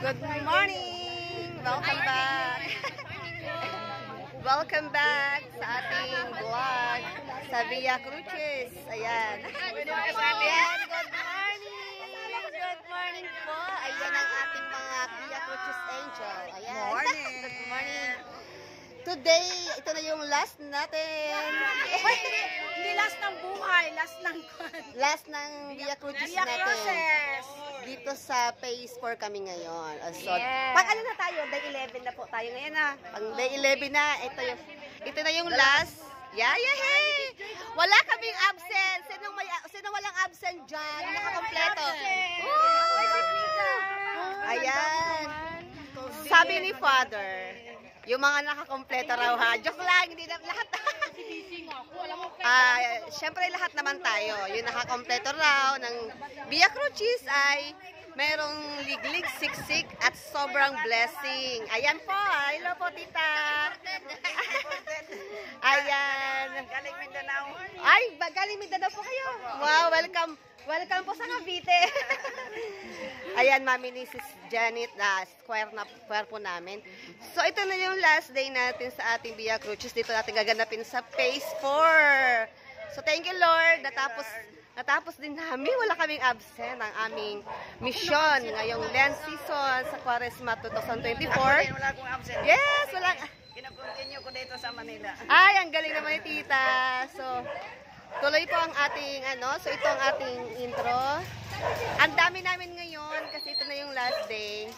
Good morning! Welcome back! Welcome back sa ating vlog sa Villa Crucis. Ayan. Good morning! Good morning po! Ayan ang ating mga Villa Crucis Angel. Ayan. Good morning! Today, ito na yung last natin. Hindi last ng buhay, last ng Villa Crucis Villa natin. Crucis. Dito sa phase 4 kami ngayon. So, Yes. pag ano na tayo, day 11 na po tayo ngayon na. Pag day 11 na, ito na yung last. Yeah, hey! Wala kaming absent. Sino walang absent dyan? Nakakompleto. Ayan. Sabi ni Father, yung mga nakakompleto raw ha. Joke lang, hindi na lahat. Siyempre lahat naman tayo. Yung nakakompleto raw ng Villa Crucis ay merong liglig, siksik at sobrang blessing. Ayan po. Hello po, tita. Ayan. Galing Mindanao. Ay, galing Mindanao po kayo. Wow, welcome. Welcome po sa Cavite. Ayan, mami ni Sis Janet na square po namin. So, ito na yung last day natin sa ating Villa Crucis. Dito natin gaganapin sa phase 4. So, thank you, Lord. Natapos din namin. Wala kaming absent ang aming mission ngayong Lent season sa Quaresma 2024. Wala akong absent. Yes, wala. Kinakontinue ko dito sa Manila. Ay, ang galing naman ni tita. So, tuloy po ang ating so ito ang ating intro. Ang dami namin ngayon kasi ito na yung last day.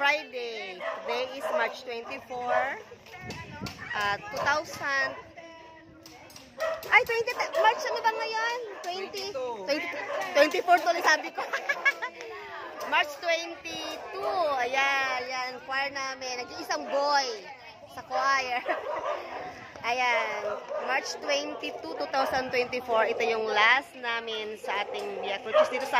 Friday. Today is March 24. 2000. Ay, March ano ba ngayon? 24 tuloy sabi ko. March 22. Ayan, choir namin. Nag-iisang boy sa choir. Ayan, March 22, 2024, ito yung last namin sa ating Villa Crucis dito sa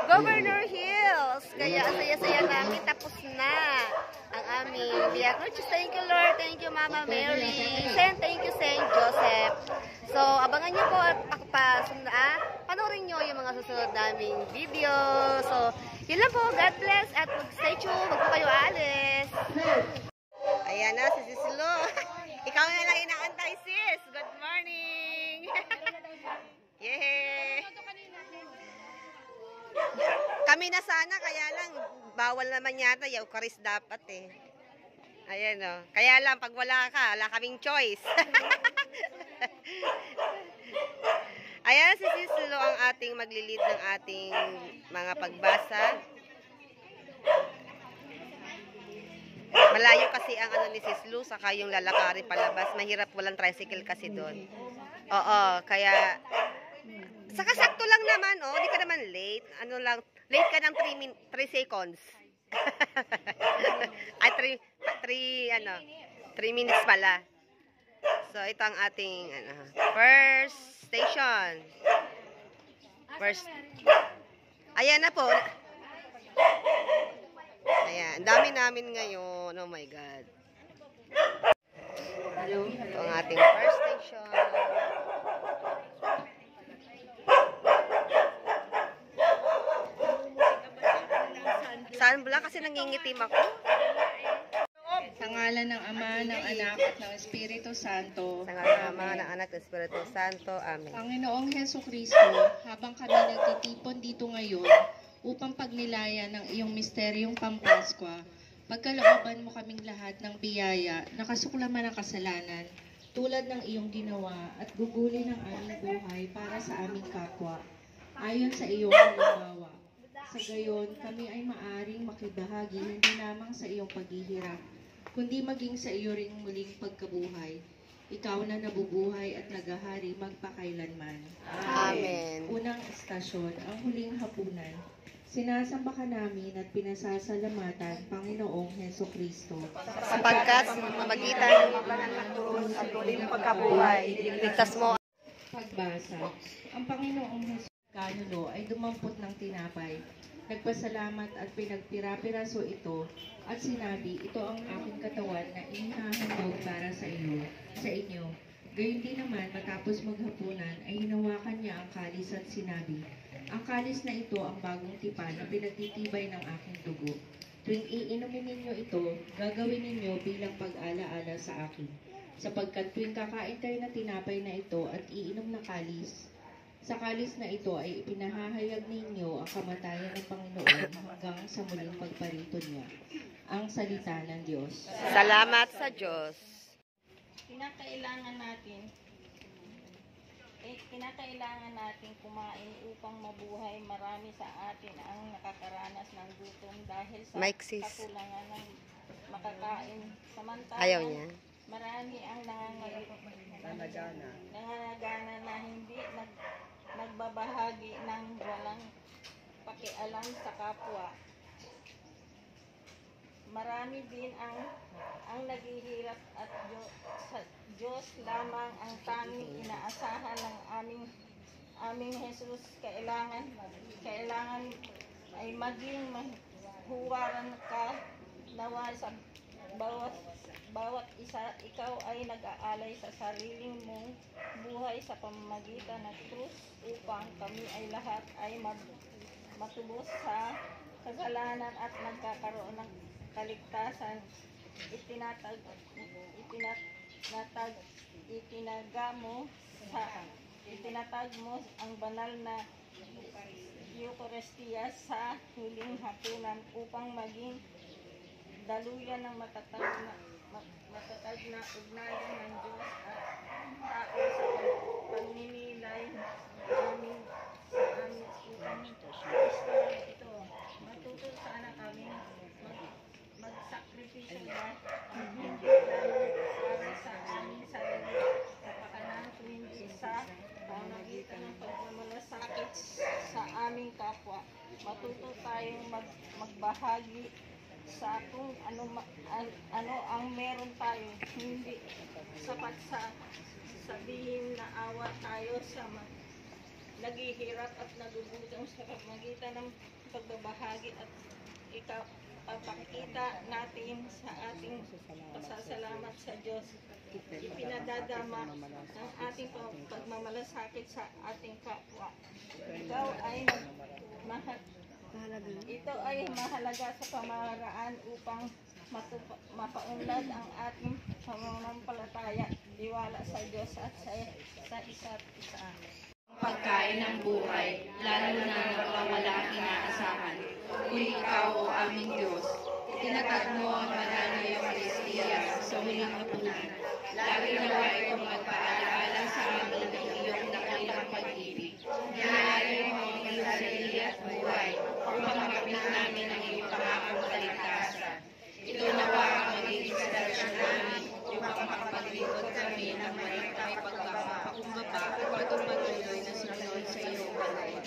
Governor Hills. Kaya ang saya-saya namin, tapos na ang aming Villa Crucis. Thank you, Lord. Thank you, Mama Mary. Thank you, Saint Joseph. So, abangan niyo po at panoorin niyo yung mga susunod naming video. So, yun lang po. God bless at stay tuned. Huwag po kayo aalis. Ayan na, si Sisilo. Ikaw na lang inaantay, sis. Good morning. Yay. Kami na sana, kaya lang, bawal naman yata. Eucharist dapat eh. Ayan o. Kaya lang, pag wala ka, wala kaming choice. Ayan, si Sisilo ang ating maglilid ng ating mga pagbasa. Malayo kasi ang ni Sis Lu, saka yung lalakari palabas. Mahirap, walang tricycle kasi doon. Oo, kaya saka sakto lang naman, di ka naman late. Late ka ng 3 seconds. Ay, 3 minutes pala. So, ito ang ating first station. Ayan na po. Ayan, ang dami namin ngayon. Oh my God. Ito ang ating first station. Saan bula kasi nangingitim ako? Sa ngalan ng Ama, ng Anak, at ng Espiritu Santo. Sa ngalan ng Ama, ng Anak, at Espiritu Santo. Amen. Panginoong Heso Kristo, habang kami nagtitipon dito ngayon, upang pagnilayan ng iyong misteryong Pampaskwa, pagkalooban mo kaming lahat ng biyaya, nakasuklaman ng kasalanan, tulad ng iyong ginawa, at gugulin ng aming buhay para sa aming kapwa, ayon sa iyong halimbawa. Sa gayon, kami ay maaring makibahagi hindi lamang sa iyong paghihirap, kundi maging sa iyo ring muling pagkabuhay. Ikaw na nabubuhay at nagahari magpakailanman. Amen. Unang estasyon, ang huling hapunan. Sinasamba ka namin at pinasasalamatan, Panginoong Heso Kristo. Sapagkat sa pamagitan ng krus at muling pagkabuhay, ligtas mo. Pagbasa. Ang Panginoong Heso Kanulo ay dumampot ng tinapay. Nagpasalamat at pinagpira-piraso ito at sinabi, ito ang aking katawan na inihahandog para sa inyo. Gayon din naman, matapos maghapunan, ay hinawakan niya ang kalis at sinabi, ang kalis na ito ang bagong tipan na pinagtitibay ng aking dugo. Tuwing iinumin ninyo ito, gagawin ninyo bilang pag-alaala sa akin. Sapagkat tuwing kakain kayo na tinapay na ito at iinom ng kalis, sa kalis na ito ay ipinahahayag ninyo ang kamatayan ng Panginoon hanggang sa muling pagparito niya. Ang salita ng Diyos. Salamat sa Diyos. Kinakailangan natin kumain upang mabuhay. Marami sa atin ang nakakaranas ng gutom dahil sa Mike, sis. kakulangan ng makakain. Samantalang Ayaw niya. marami ang nangangagana na hindi nagbabahagi ng walang pakialam sa kapwa. Marami din ang naghihirap at sa Diyos lamang ang tanging inaasahan ng aming Jesus. Kailangan ay maging mahuwaran ka nawa sa bawat isa. Ikaw ay nag-aalay sa sariling mong buhay sa pamamagitan ng krus upang kami ay lahat ay matubos sa kasalanan at magkakaroon ng kaligtasan. Itinatag mo ang banal na Eucharistia sa huling hapunan upang maging daluyan ng matatag na ugnayan ng Diyos at tao sa pagninilay namin sa amin upang ito. Matuto sana kami magsakripisyo hindi lang para sa aming sarili sa pakanan, kundi sa pamamagitan ng pagmamalasakit sa aming kapwa. Matuto tayong magbahagi sa kung ano ang meron tayo, hindi sapat sa sabihin na awa tayo sa naghihirap at nagugutom sa pamamagitan ng pagbabahagi at papakita natin sa ating pasasalamat sa Diyos. Ipinadadama ng ating pagmamalasakit sa ating kapwa. Ito ay mahalaga sa pamaraan upang mapaunlad ang ating pananampalataya, tiwala sa Diyos at sa isa't isa. Pagkain ng buhay, lalo na ng walang inaasahan. Kung ikaw o aming Diyos, itinatag mo ang banal na Eucharistia sa huling hapunan. Lagi nawa itong magpaalaala sa amin ng iyong dakilang pag-ibig. Naalala mo ang iyong sarili at buhay upang makamit namin ang iyong pangakong kaligtasan. Ito nawa ang maging inspirasyon namin upang makapaglingkod kami ng malintay pagpapakumbaba at patuloy na sunod sa iyong kalooban.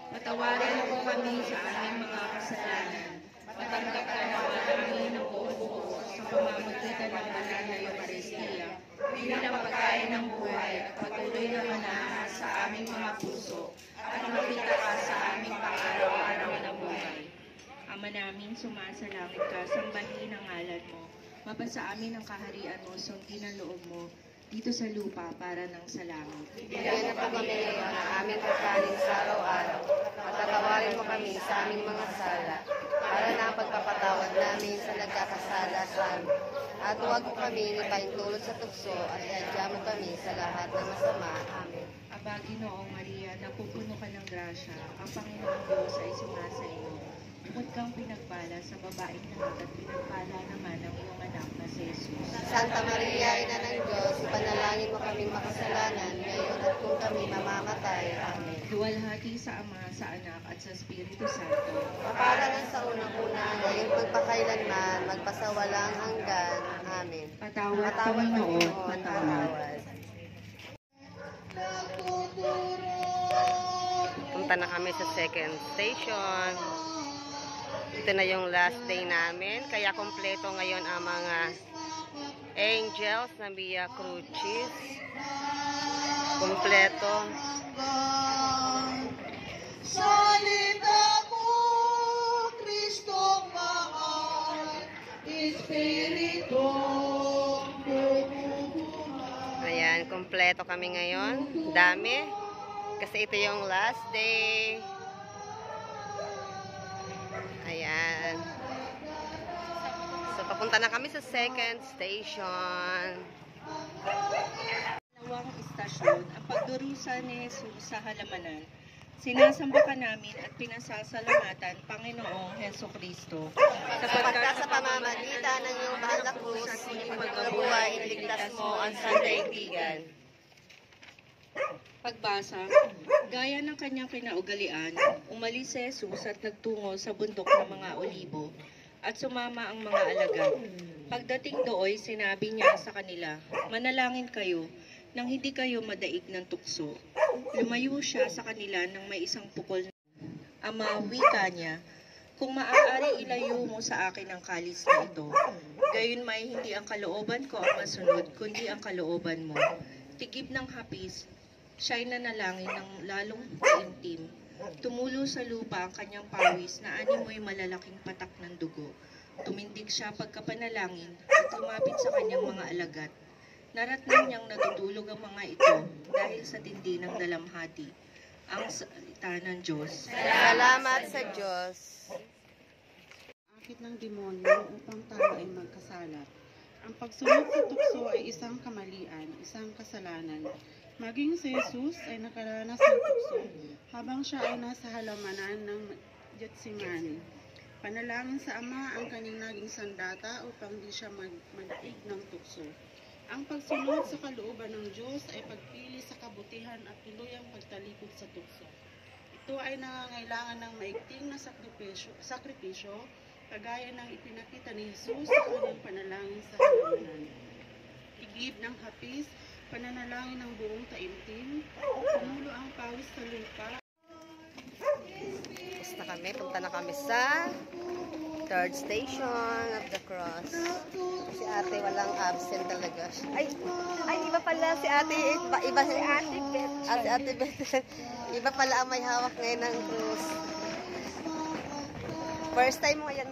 Patawarin mo kami sa aming mga kasalanan. Matanggap ka nawa namin ng buong buo sa pamamagitan ng banal na Eucharistia bilang pagkain ng buhay at patuloy na manahan sa aming mga puso at makita ka sa aming pang-araw-araw na buhay. Ama namin, sumasalangit ka, sambahin ang ngalan mo. Mapasa amin ang kaharian mo, sundin ang loob mo, dito sa lupa para ng sa langit. Bigyan na kami ngayon ang aming pagkain sa araw-araw. Patatawarin mo kami sa aming mga sala, para na pagpapatawad namin sa nagkakasala sa amin. At huwag mo kami ipaintulot sa tukso at iadya mo kami sa lahat ng masama. Amen. Aba, Ginoong Maria, napupuno ka ng grasya, ang Panginoong Diyos ay sumasa iyo. Bukod kang pinagpala sa babaeng lahat at pinagpala naman ang iyong anak na si Jesus. Santa Maria, Ina ng Diyos, ipanalangin mo kaming makasalanan, ngayon at kung kami mamamatay. Amen. Luwalhati sa Ama, sa Anak, at sa Espiritu Santo. Para na sa unang-una, ngayon magpakailanman, magpasawalang hanggan. Amen. Patawad, Panginoon, patawad. Punta na kami sa second station. Ito na yung last day namin. Kaya kompleto ngayon ang mga angels na Via Crucis. Kompleto. Salita mo, Kristo mahal, Espiritu bubuhay. Ayan, kompleto kami ngayon. Dami. Kasi ito yung last day. Ayan. Papunta na kami sa second station. Dalawang istasyon, ang pagdurusa ni Jesus sa halamanan. Sinasamba ka namin at pinasasalamatan, Panginoong Heso Kristo. Sapagkat sa pamamagitan ng iyong mahal na krus, muling magkabuhay, iligtas mo ang sandaigdigan. Pagbasa, gaya ng kanyang kinaugalian, umalis si Jesus at nagtungo sa bundok ng mga olibo at sumama ang mga alagad. Pagdating doon, sinabi niya sa kanila, manalangin kayo nang hindi kayo madaig ng tukso. Lumayo siya sa kanila nang may isang pukol na Ama, wika niya, kung maaari ilayo mo sa akin ang kalis na ito, gayon may hindi ang kalooban ko ang masunod, kundi ang kalooban mo. Tigib ng hapis, siya'y nanalangin ng lalong taimtim. Tumulo sa lupa ang kanyang pawis na animoy malalaking patak ng dugo. Tumindig siya pagkapanalangin at lumapit sa kanyang mga alagad. Naratnan niyang natutulog ang mga ito dahil sa tindi ng dalamhati. Ang salita ng Diyos. Salamat sa Diyos. Akit ng demonyo upang tayo ay magkasala. Ang pagsunod sa tukso ay isang kamalian, isang kasalanan. Maging si Jesus ay nakaranas ng tukso habang siya ay nasa halamanan ng Getsemani. Panalangin sa Ama ang kanyang naging sandata upang di siya madaig ng tukso. Ang pagsunod sa kalooban ng Diyos ay pagpili sa kabutihan at tuluyang pagtalikod sa tukso. Ito ay nangangailangan ng maigting na sakripisyo, kagaya ng ipinakita ni Jesus sa kanyang panalangin sa halamanan. Tigib ng hapis, pananalangin ng buong taimtim, tumulo ang pawis sa lupa. Tapos na kami, punta na kami sa third station of the cross. Si ate walang absent talaga. Ay, iba pala si ate. Iba si ate Bet. Si ate Bet. Iba pala ang may hawak ngayon ng cross. First time mo yan.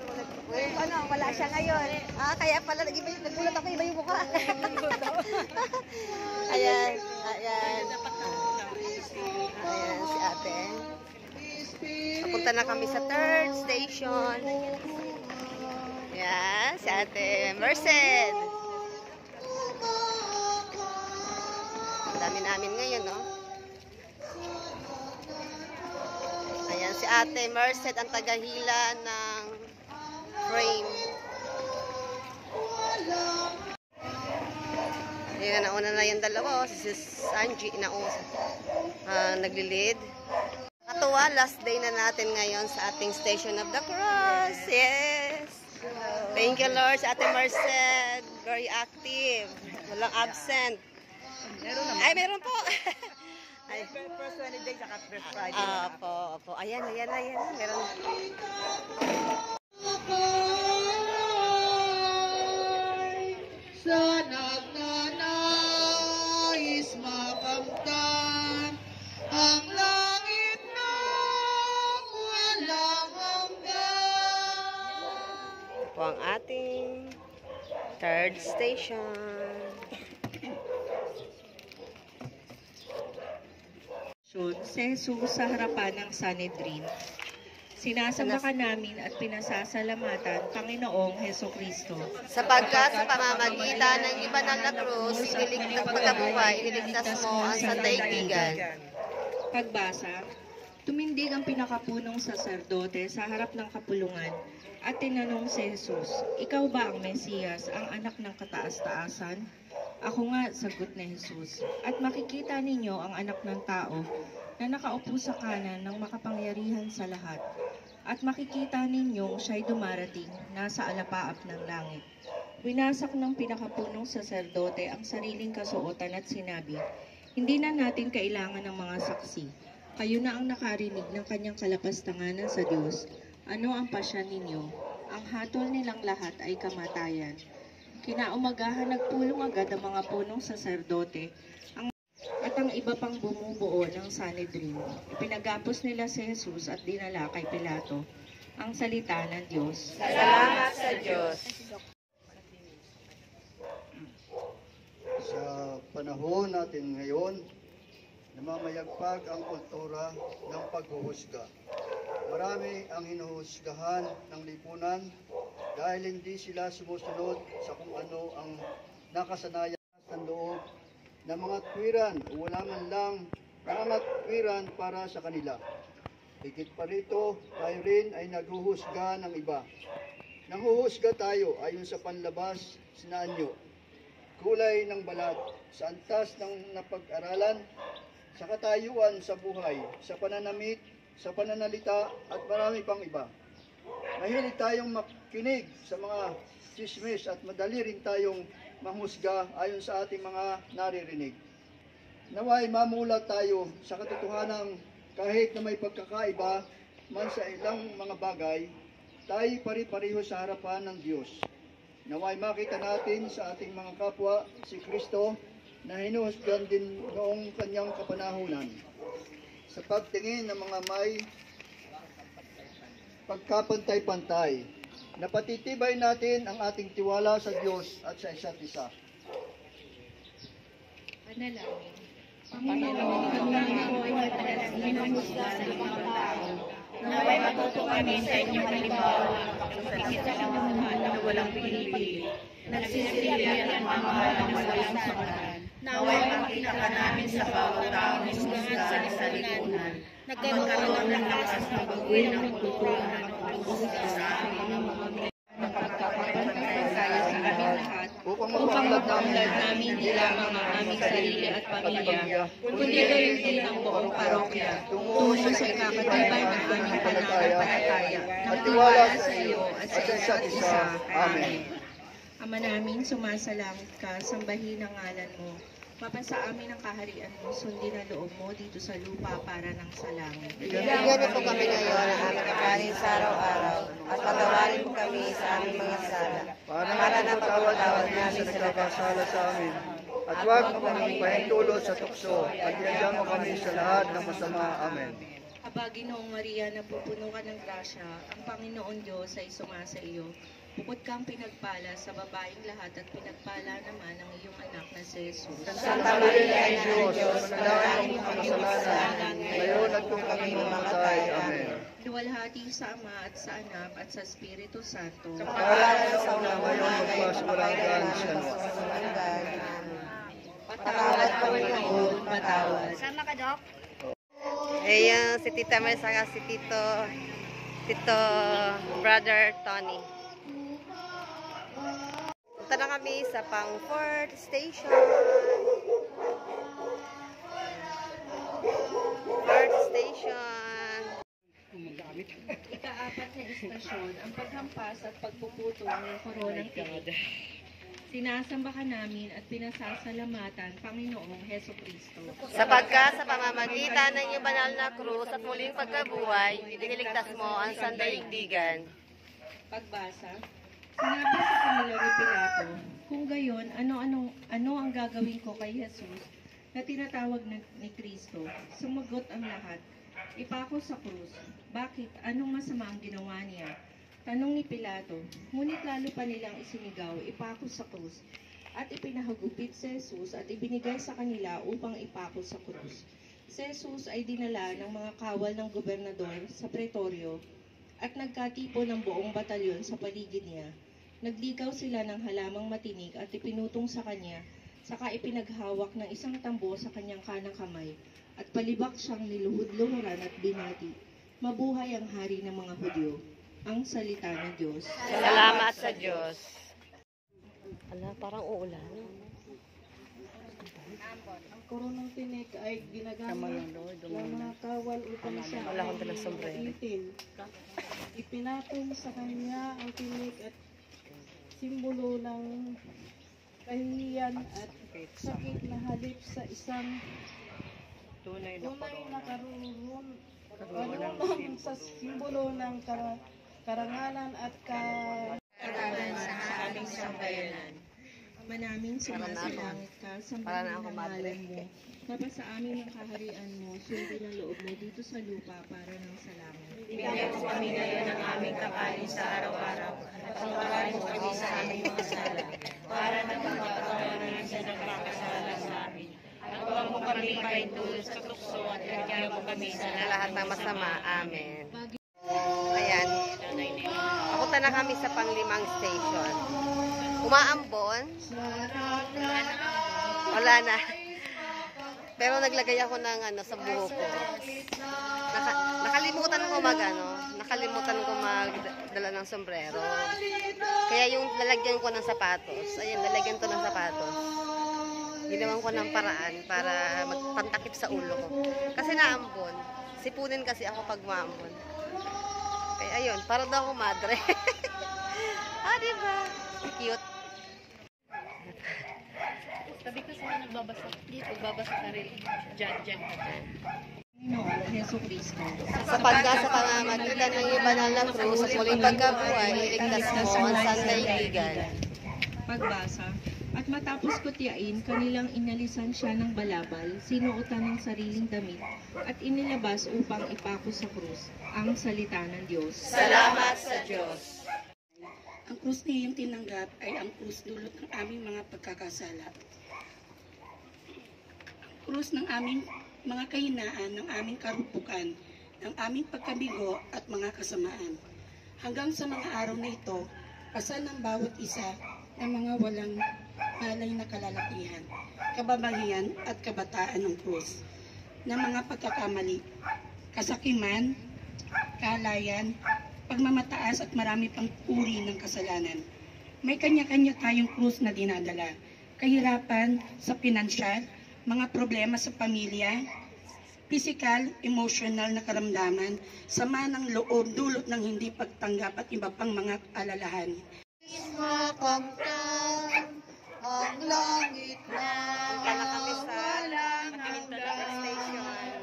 Ano, wala siya ngayon. Kaya pala, nagulat ako, iba yung mukha. Ayan, ayan. Ayan, si ate. Papunta na kami sa third station. Ayan, si ate Merced. Ang dami namin ngayon, no? Ayan, si ate Merced ang tagahila ng frame. Ayan, nauna na yung dalawa. Si Sanji, naglilid. Katuwa, last day na natin ngayon sa ating Station of the Cross. Yes! Thank you, Lord, sa Ate Merced. Very active. Walang absent. Ay, meron po. Ay, First Wednesday, saka first Friday. opo. Ayan. Meron. Sa nagnanais makamtan ang langit ng walang hanggan. Po ang ating third station. Si Jesus sa harapan ng Sanhedrin. Sinasamba ka namin at pinasasalamatan, Panginoong Heso Kristo. Sapagkat sa pamamagitan ng ibanag na krus, iniligtas mo ang sandaigdigan. Pagbasa, tumindig ang pinakapunong saserdote sa harap ng kapulungan at tinanong si Jesus, ikaw ba ang Mesiyas, ang anak ng kataas-taasan? Ako nga, sagot ni Jesus, at makikita ninyo ang anak ng tao na nakaupo sa kanan ng makapangyarihan sa lahat. At makikita ninyong siya'y dumarating, nasa alapaap ng langit. Winasak ng pinakapunong saserdote ang sariling kasuotan at sinabi, hindi na natin kailangan ng mga saksi. Kayo na ang nakarinig ng kanyang kalapastanganan sa Diyos. Ano ang pasya ninyo? Ang hatol nilang lahat ay kamatayan. Kinaumagahan nagpulong agad ang mga punong saserdote at ang iba pang bumubuo ng Sanhedrin. Ipinagapos nila si Jesus at dinala kay Pilato. Ang salita ng Diyos. Salamat sa Diyos. Sa panahon natin ngayon, namamayagpag ang kultura ng paghuhusga. Marami ang hinuhusgahan ng lipunan dahil hindi sila sumusunod sa kung ano ang nakasanayan ng loob ng mga tuwiran o wala man lang nangangatwiran para sa kanila. Higit pa rito, tayo rin ay naghuhusga ng iba. Nanghuhusga tayo ayon sa panlabas na anyo, kulay ng balat, sa antas ng napag-aralan, sa katayuan sa buhay, sa pananamit, sa pananalita at marami pang iba. Mahilig tayong makinig sa mga chismis at madali rin tayong manghusga ayon sa ating mga naririnig. Naway mamulat tayo sa katotohanan kahit na may pagkakaiba man sa ilang mga bagay, tayo pari-pareho sa harapan ng Diyos. Naway makita natin sa ating mga kapwa si Kristo na hinuhusgan din noong kanyang kapanahunan. Sa pagtingin ng mga may pagkapantay-pantay, napatitibay natin ang ating tiwala sa Diyos at sa isa't isa. Panalangin. Panginoon, kami ay panalangin ng musga sa ibang tao. Naway matuto kami sa inyong halimbawa, higit sa kamahal na walang pinipili, nagsisiriyan ang mahal na walang samaran. Naway makita ka namin sa bawat tao musgahan sa lipunan, nagkaroon ng lakas na baguhin ang kultura ng pagsusga sa amin ng pagkakapantay tayo sa aming lahat upang mapaunlad namin di lamang ang aming sarili at pamilya, kundi gayon din ang buong parokya tungo sa ikakatibay ng aming pananampalataya at tiwala sa iyo at sa isa't isa. Amen. Ama namin, sumasalangit ka, sambahin ang ngalan mo. Mapasa amin ang kaharian mo, sundin ang loob mo dito sa lupa para ng sa langit. Bigyan niyo po kami ngayon ang aming kakanin sa araw-araw at patawarin po kami sa aming mga sala para na pagpatawad namin sa nagkakasala sa amin. At huwag mo kami pahintulot sa tukso at iadya mo kami sa lahat ng masama. Amen. Aba, Ginoong Maria, napupuno ka ng grasya, ang Panginoon Diyos ay sumasa iyo. Bukod kang pinagpala sa babaeng lahat at pinagpala naman ang iyong anak na si Jesus. Santa Maria ay Diyos, manalangin mo kami kasalanan, ngayon at kung kami mamatay. Amen. Luwalhati sa Ama at sa Anak at sa Espiritu Santo. Para sa una ngayon magpaswalang Patawad Panginoon, patawad. Sama ka, Dok? Ayan, si Tita Mel, saka si Tito Brother Tony. Punta na kami sa pang-4th station. 4th station. Ika-apat na istasyon, ang paghampas at pagpuputol ng koronang tinig. Sinasamba ka namin at pinasasalamatan, Panginoong Heso Kristo. Sapagkat sa pamamagitan ng iyong banal na krus at muling pagkabuhay, idiniligtas mo ang sandaigdigan. Pagbasa, sinabi sa kanila ni Pilato, kung gayon, ano ang gagawin ko kay Jesus na tinatawag ni Kristo? Sumagot ang lahat, ipako sa krus. Bakit? Anong masama ang ginawa niya? Tanong ni Pilato, ngunit lalo pa nilang isinigaw, ipako sa krus. At ipinahagupit si Jesus at ibinigay sa kanila upang ipako sa krus. Si Jesus ay dinala ng mga kawal ng gobernador sa pretoryo at nagkatipo ng buong batalyon sa paligid niya. Nagligaw sila ng halamang matinik at ipinutong sa kanya, saka ipinaghawak ng isang tambo sa kanyang kanang kamay, at palibak siyang niluhod-luhuran at binati. Mabuhay ang hari ng mga Hudyo. Ang salita ng Diyos. Salamat sa Diyos. Ala, parang uulan. Ang koronang tinik ay ginagamit ng mga kawal upang siya Wala akong dalang sombrero. itin. Ipinatong sa kanya ang tinik at simbolo ng kahihiyan at sakit na halip sa isang tunay na karunungan sa simbolo ng karangalan at Karaban sa aming sambayanan. Ama namin, sumasalangit ka, sambahin ang ngalan mo. Mapasa amin ang kaharian mo, sundin ang loob mo dito sa lupa para ng sa langit. Bigyan mo kami ngayon ng aming kakanin sa araw-araw at pangkawarin mo kami sa aming mga sala para nagpapatawaran sa nagkakasala sa amin. At huwag mo kami paintulot sa tukso at lagyan mo kami sa Sa lahat ng masama. Amen. Ayan. Papunta na na kami sa panglimang station. Umaambon. Wala na. Pero naglagay ako ng sa buhok ko. Nakalimutan ko nakalimutan ko magdala ng sombrero. Kaya yung lalagyan ko ng sapatos, ayun, lalagyan to ng sapatos. Ginawan ko ng paraan para magpantakip sa ulo ko. Kasi naambon. Sipunin kasi ako pag maambon. Kaya ayun, para daw ako madre. Diba? Cute. Sabi ko sa nagbabasa dito, babasa ka rin. Diyan. Panginoon, Heso Kristo. Sapagkat sa pamamagitan ng iyo banal na krus at muling pagkabuhay, iligtas mo ang sandaigdigan. Pagbasa. At matapos kutyain, kanilang inalisan siya ng balabal, sinuotan ng sariling damit, at inilabas upang ipako sa krus ang salita ng Diyos. Salamat sa Diyos. Ang krus niya yung tinanggap ay ang krus dulot ng aming mga pagkakasala. Ang krus ng aming mga kahinaan, ng aming karupukan, ng aming pagkabigo at mga kasamaan. Hanggang sa mga araw na ito, pasal ng bawat isa ng mga walang malay na kalalakihan, kababahian at kabataan ng krus, ng mga pagkakamali, kasakiman, kaalayan, pagmamataas at marami pang uri ng kasalanan. May kanya-kanya tayong krus na dinadala. Kahirapan sa pinansyal, mga problema sa pamilya, physical, emotional na karamdaman, sama ng loob, dulot ng hindi pagtanggap at iba pang mga alalahan. Makamtan ang langit na Kami sa station.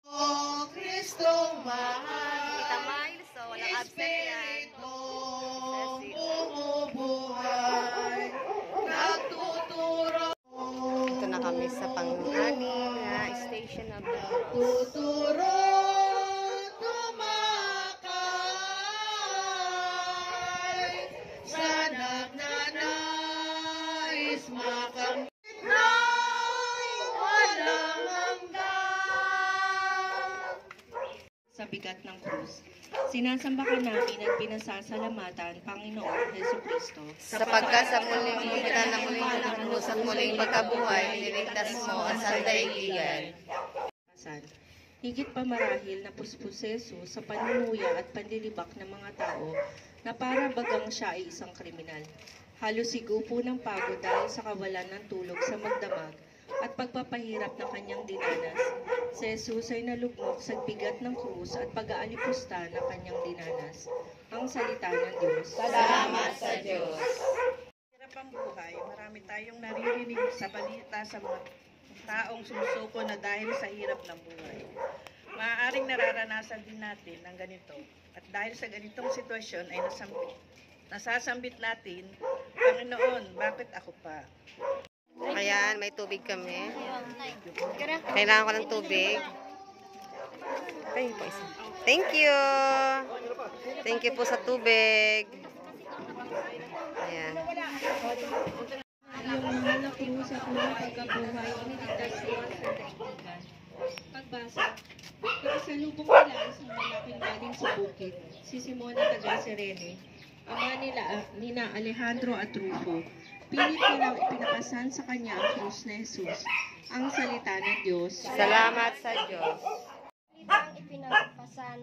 O Kristong mahal, Tita Miles, so walang absent yan. bumubuhay, nagtuturo, Ito na kami sa pang-anim na station of the tuturo, tumakay, sa nagnanais makamit na walang hanggan. Sa bigat ng krus, sinasambakan namin at pinasasalamatan, Panginoon Heso Kristo. sapagkat sa muling lumitan na muling ng krus at muling pagkabuhay, niligtas mo ang sandaigdigan. Pasal. Higit pa marahil na puspuseso sa panunuya at panlilibak ng mga tao na para bagang siya ay isang kriminal. Halos sigupo ng pagod dahil sa kawalan ng tulog sa magdamag at pagpapahirap ng kanyang dinanas. Si Jesus ay nalugmok sa bigat ng krus at pag-aalipusta ng kanyang dinanas. Ang salita ng Diyos. Salamat sa Diyos. Hirap ang buhay, marami tayong naririnig sa balita sa mga taong sumusuko na dahil sa hirap ng buhay. Maaaring nararanasan din natin ang ganito. At dahil sa ganitong sitwasyon ay nasasambit natin, Panginoon, bakit ako pa? Ayan, may tubig kami. Kailangan ko ng tubig. Ayun po isa. Thank you. Thank you po sa tubig. Ayan. Yung mahal na krus at mga pagkabuhay, iniligtas mo ang sandaigdigan. Pagbasa, nakasalubong nila isang malaking galing sa bukid, si Simon na taga Sirene, ama nina Alejandro at Rufo. Pilit nilang ipinapasan sa kanya ang krus na Jesus, ang salita ng Diyos. Salamat sa Diyos. Ang ipinagpasan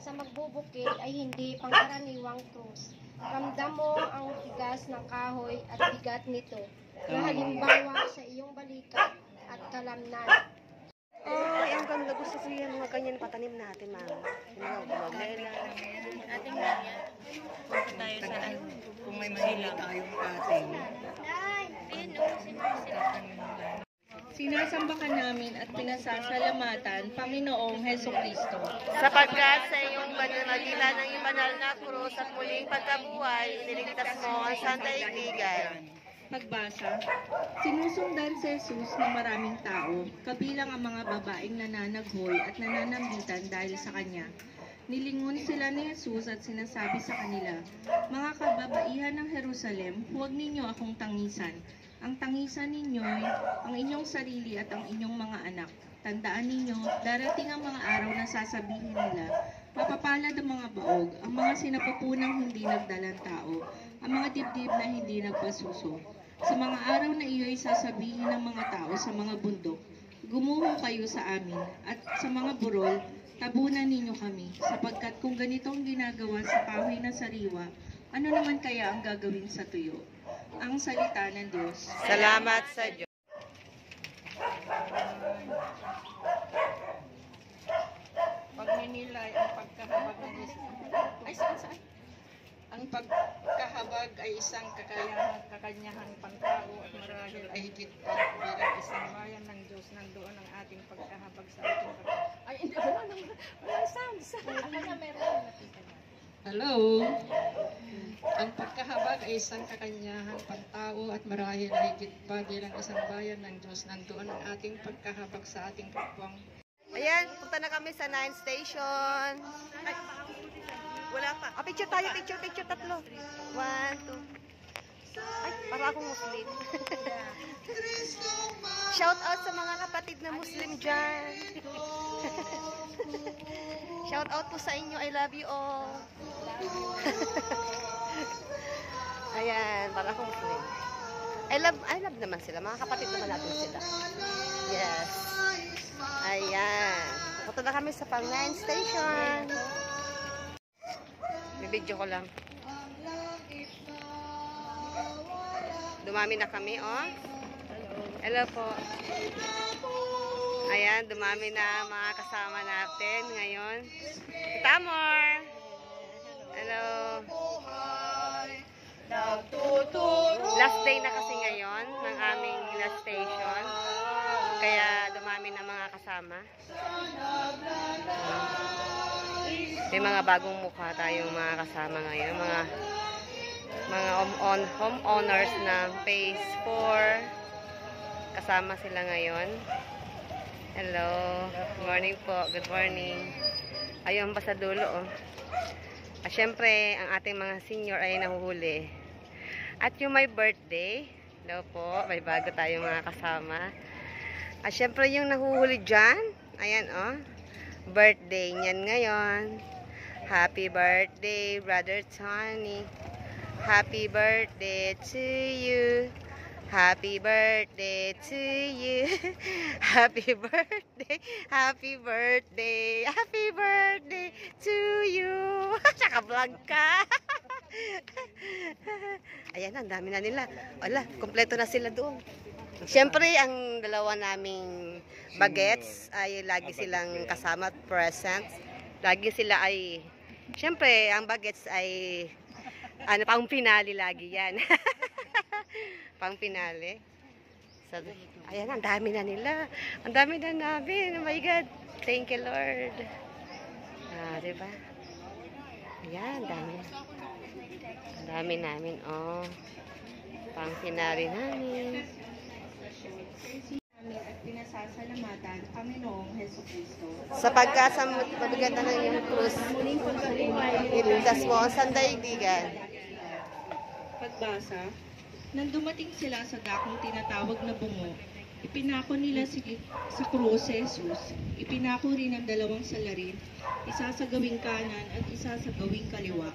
sa magbubukid ay hindi pangkaraniwang krus. Ramdam mo ang tigas ng kahoy at bigat nito na halimbawa sa iyong balikat at kalamnan. Ay, ang ganda. Gusto ko yan. Mga ganyan patanim natin, mama. Mga gumaglela. Ating ganyan. Tayo sa kung may mahila tayong ating. Sinasambakan namin at pinasasalamatan, Panginoong Heso Kristo. Sapagkat sa iyong magitan ng iyong banal na krus at muling pagkabuhay, niligtas mo ang sandaigdigan. Pagbasa, sinusundan si Jesus ng maraming tao, kabilang ang mga babaeng nananaghoy at nananambitan dahil sa kanya. Nilingon sila ni Jesus at sinasabi sa kanila, "Mga kababaihan ng Jerusalem, huwag ninyo akong tangisan. Ang tangisan ninyo ay ang inyong sarili at ang inyong mga anak. Tandaan ninyo, darating ang mga araw na sasabihin nila, Mapapalad ang mga baog, ang mga sinapupunang hindi nagdalang tao, ang mga dibdib na hindi nagpasuso. Sa mga araw na iyo'y sasabihin ng mga tao sa mga bundok, gumuho kayo sa amin, at sa mga burol, tabunan ninyo kami, sapagkat kung ganitong ginagawa sa kahoy na sariwa, ano naman kaya ang gagawin sa tuyo? Ang salita ng Diyos. Salamat sa Diyos. Pagninilay ang pagkahabag ng saan? Ang pagkahabag ay isang kakanyahan pantao at marahil ay higit pa bilang isang bayan ng Diyos. Nandoon ang ating pagkahabag sa ating ay hindi wala sounds. Hello. Ang pagkahabag ay isang kakanyahan pantao at marahil ay higit pa bilang isang bayan ng Diyos. Nandoon ang ating pagkahabag sa ating kapwang. Ayan, punta na kami sa 9 station. Ay, wala pa. Ah, picture tayo, picture, tatlo. 1, 2. Ay, para akong Muslim. Shout out sa mga kapatid na Muslim dyan. Shout out po sa inyo. I love you all. Ayan, para akong Muslim. I love naman sila. Mga kapatid naman natin sila. Yes. Ayan. Punta na kami sa pang 9 station. Bibidyo ko lang. Dumami na kami, oh. Hello po. Ayan, dumami na mga kasama natin ngayon. Tamor! Hello. Last day na kasi ngayon ng aming last station. Kaya dumami na mga kasama. May mga bagong mukha tayong mga kasama ngayon. Mga homeowners ng Phase 4. Kasama sila ngayon. Hello. Good morning po. Good morning. Ayun pa sa dulo, oh. At syempre, ang ating mga senior ay nahuhuli. At yung my birthday, daw po, may bago tayong mga kasama. At syempre, yung nahuhuli dyan, ayan, oh. Birthday niyan ngayon. Happy birthday, Brother Tony. Happy birthday to you. Happy birthday to you. Happy birthday. Happy birthday. Happy birthday to you. Tsaka vlog ka. Ayan, ang dami na nila. Wala, kompleto na sila doon. Siyempre, ang dalawa naming bagets ay lagi silang kasama at present. Lagi sila ay, siyempre, ang bagets ay, pang pinali lagi yan. Pang pinali. So, ayan, ang dami na nila. Ang dami na namin. Oh my God. Thank you, Lord. Diba? Ayan, dami. Ang dami namin, oh. Pang pinali namin. At pinasasalamatan ang Panginoong Hesukristo. Sapagkat sa mabigat na ng iyong krus, iligtas mo ang sandaigdigan. Pagbasa, nang dumating sila sa dakong tinatawag na bungo, ipinako nila sa krus si Jesus, ipinako rin ang dalawang salarin, isa sa gawing kanan at isa sa gawing kaliwa.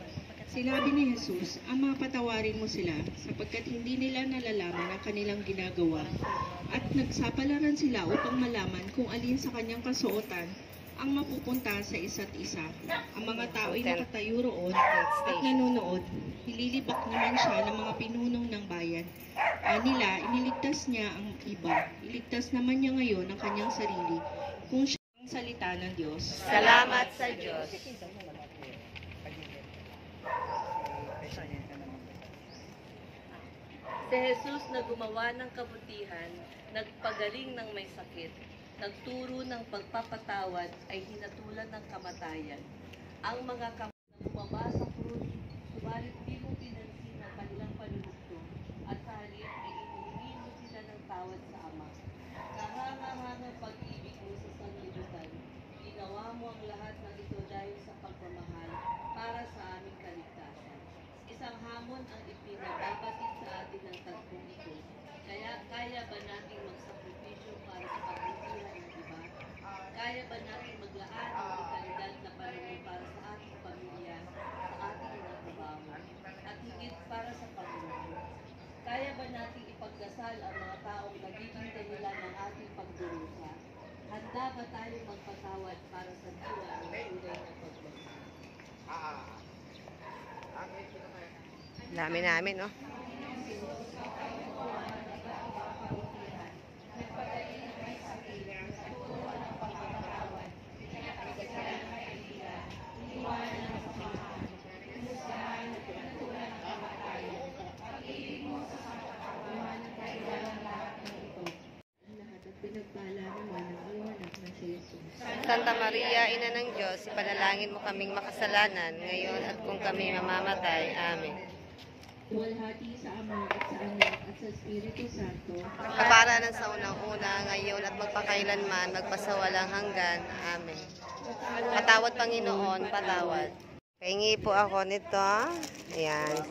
Sinabi ni Jesus, Ama, patawarin mo sila, sapagkat hindi nila nalalaman ang kanilang ginagawa. At nagsapalaran sila upang malaman kung alin sa kanyang kasuotan ang mapupunta sa isa't isa. Ang mga tao ay nakatayo roon at nanonood. Nililibak naman siya ng mga pinunong ng bayan. Nila, iniligtas niya ang iba. Iligtas naman niya ngayon ang kanyang sarili kung siya ang salita ng Diyos. Salamat sa Diyos. Si Jesus na gumawa ng kabutihan, nagpagaling ng may sakit, nagturo ng pagpapatawad ay hinatulan ng kamatayan. Ang mga kamay na bumaba sa krus, subalit di mo pinansin ang kanilang panunugto, at sa halip ay inihingi mo sila ng tawad sa Ama. Kahanga-hanga pag-ibig mo sa sanlibutan, ginawa mo ang lahat ng ito dahil sa pagmamahal para sa aming kaligtasan. Isang hamon ang ipinababatid sa atin ng tagpong ito. Kaya ba nating magsakripisyo para sa pagbutihan ng iba? Kaya ba nating maglaan ng vitalidad na panahon para sa Handa ba tayo magpatawad para sa diwa ng tunay na pagmamahal? Dami namin, no? Santa Maria, Ina ng Diyos, ipanalangin mo kaming makasalanan ngayon at kung kami mamamatay. Amen. Walhati sa Ama at sa Anak at sa Espiritu Santo. Kaparanan sa unang-una, ngayon at magpakailanman, magpasawalang hanggan. Amen. Patawad, Panginoon, patawad. Pahingi po ako nito. Ayan.